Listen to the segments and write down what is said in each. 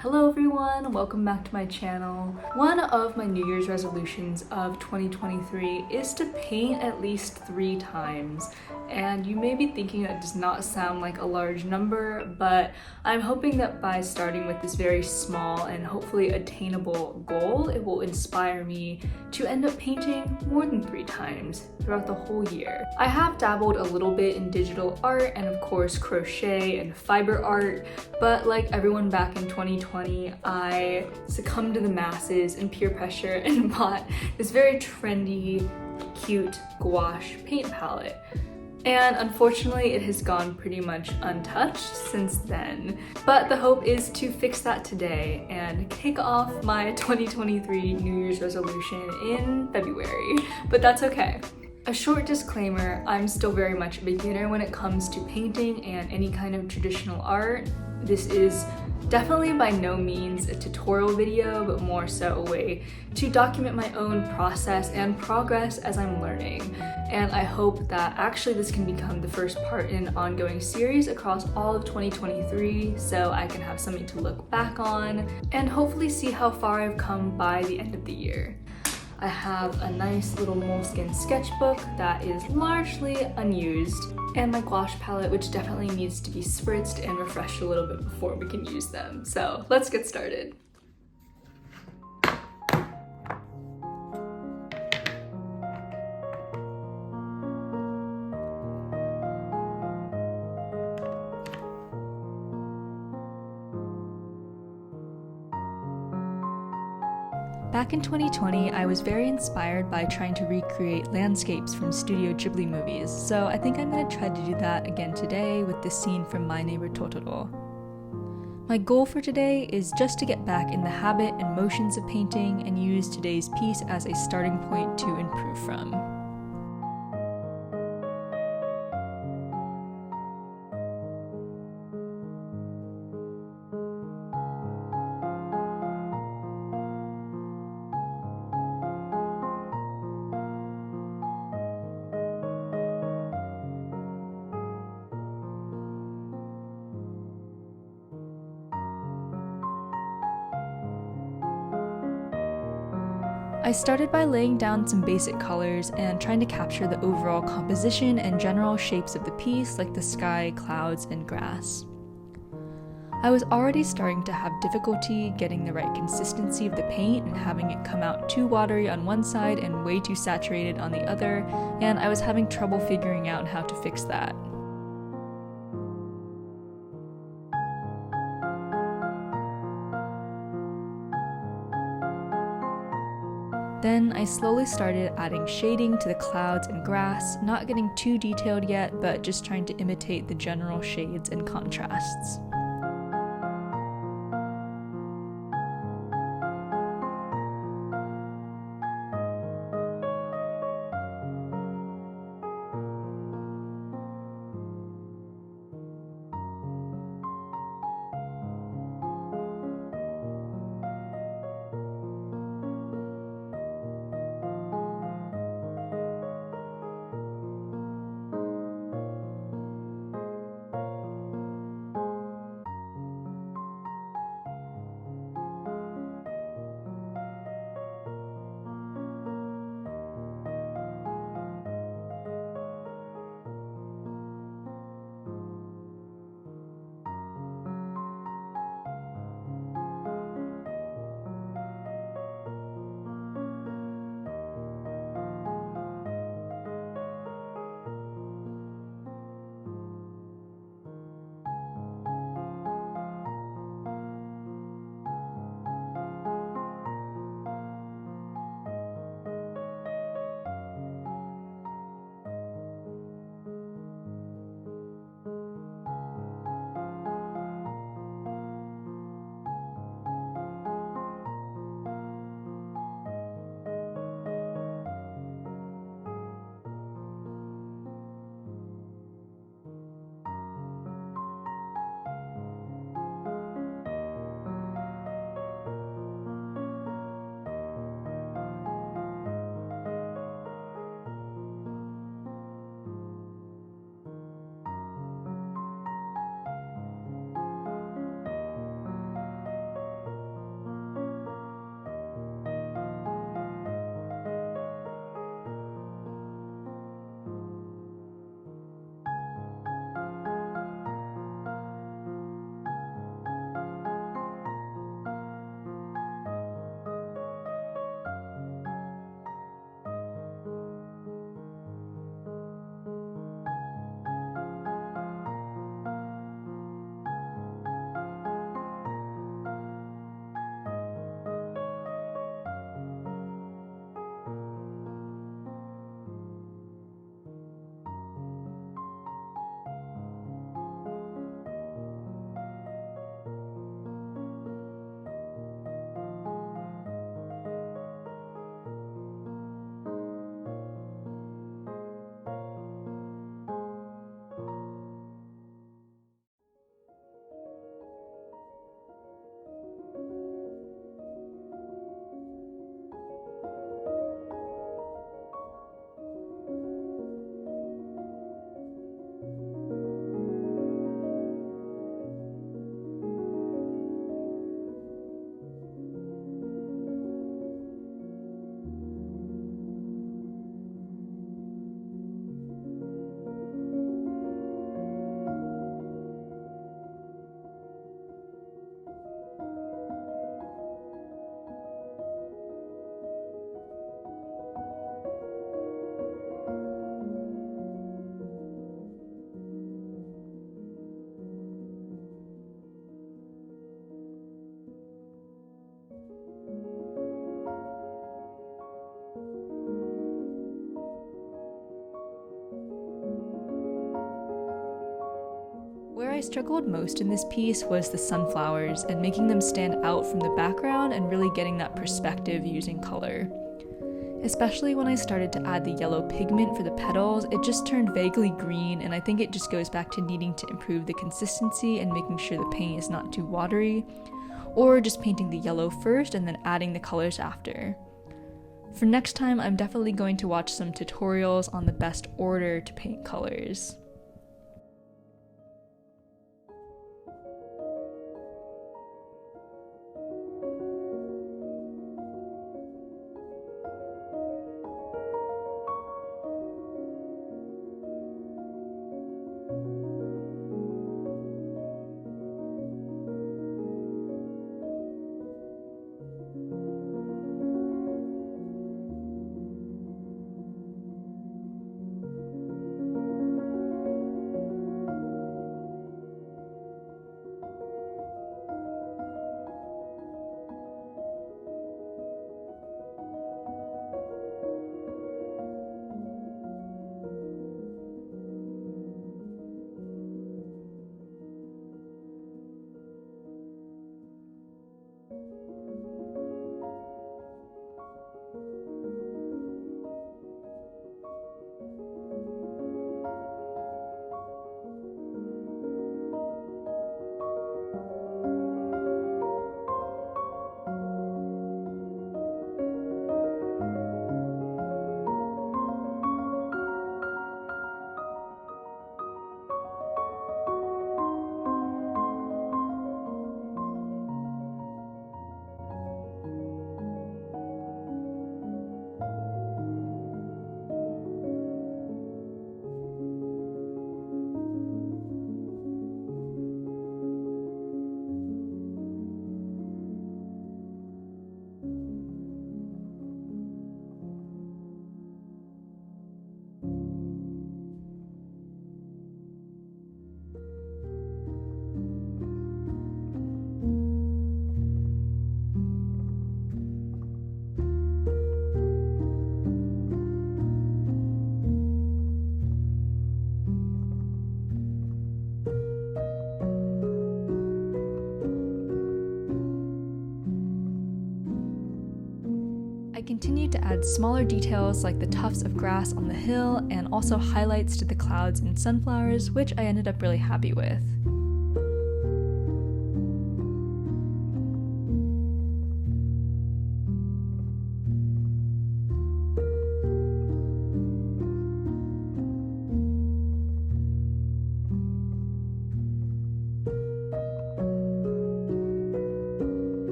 Hello everyone, welcome back to my channel. One of my New Year's resolutions of 2023 is to paint at least 3 times. And you may be thinking that does not sound like a large number, but I'm hoping that by starting with this very small and hopefully attainable goal, it will inspire me to end up painting more than 3 times throughout the whole year. I have dabbled a little bit in digital art and of course crochet and fiber art, but like everyone back in 2020, I succumbed to the masses and peer pressure and bought this very trendy, cute gouache paint palette. And unfortunately, it has gone pretty much untouched since then. But the hope is to fix that today and kick off my 2023 New Year's resolution in February, but that's okay. A short disclaimer, I'm still very much a beginner when it comes to painting and any kind of traditional art. This is definitely by no means a tutorial video, but more so a way to document my own process and progress as I'm learning. And I hope that actually this can become the first part in an ongoing series across all of 2023, so I can have something to look back on and hopefully see how far I've come by the end of the year. I have a nice little Moleskine sketchbook that is largely unused, and my gouache palette, which definitely needs to be spritzed and refreshed a little bit before we can use them. So let's get started. Back in 2020, I was very inspired by trying to recreate landscapes from Studio Ghibli movies, so I think I'm going to try to do that again today with this scene from My Neighbor Totoro. My goal for today is just to get back in the habit and motions of painting and use today's piece as a starting point to improve from. I started by laying down some basic colors and trying to capture the overall composition and general shapes of the piece, like the sky, clouds, and grass. I was already starting to have difficulty getting the right consistency of the paint and having it come out too watery on one side and way too saturated on the other, and I was having trouble figuring out how to fix that. Then I slowly started adding shading to the clouds and grass, not getting too detailed yet, but just trying to imitate the general shades and contrasts. I struggled most in this piece was the sunflowers and making them stand out from the background and really getting that perspective using color. Especially when I started to add the yellow pigment for the petals, it just turned vaguely green, and I think it just goes back to needing to improve the consistency and making sure the paint is not too watery, or just painting the yellow first and then adding the colors after. For next time, I'm definitely going to watch some tutorials on the best order to paint colors. I continued to add smaller details like the tufts of grass on the hill and also highlights to the clouds and sunflowers, which I ended up really happy with.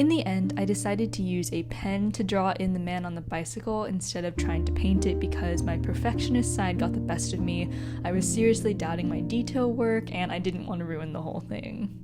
In the end, I decided to use a pen to draw in the man on the bicycle instead of trying to paint it because my perfectionist side got the best of me. I was seriously doubting my detail work, and I didn't want to ruin the whole thing.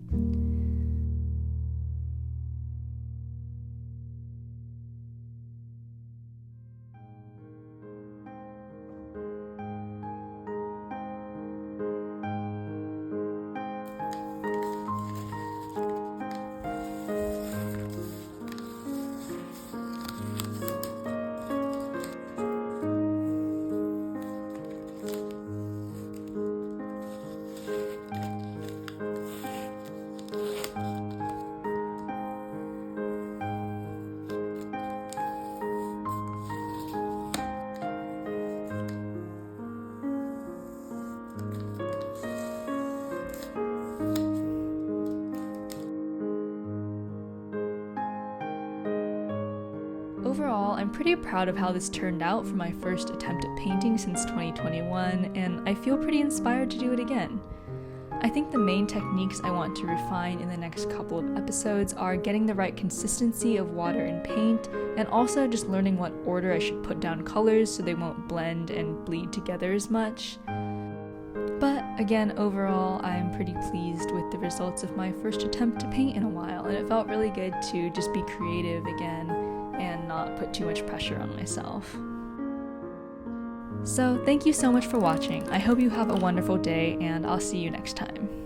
Overall, I'm pretty proud of how this turned out for my first attempt at painting since 2021, and I feel pretty inspired to do it again. I think the main techniques I want to refine in the next couple of episodes are getting the right consistency of water and paint, and also just learning what order I should put down colors so they won't blend and bleed together as much. But again, overall, I'm pretty pleased with the results of my first attempt to paint in a while, and it felt really good to just be creative again and not put too much pressure on myself. So thank you so much for watching. I hope you have a wonderful day, and I'll see you next time.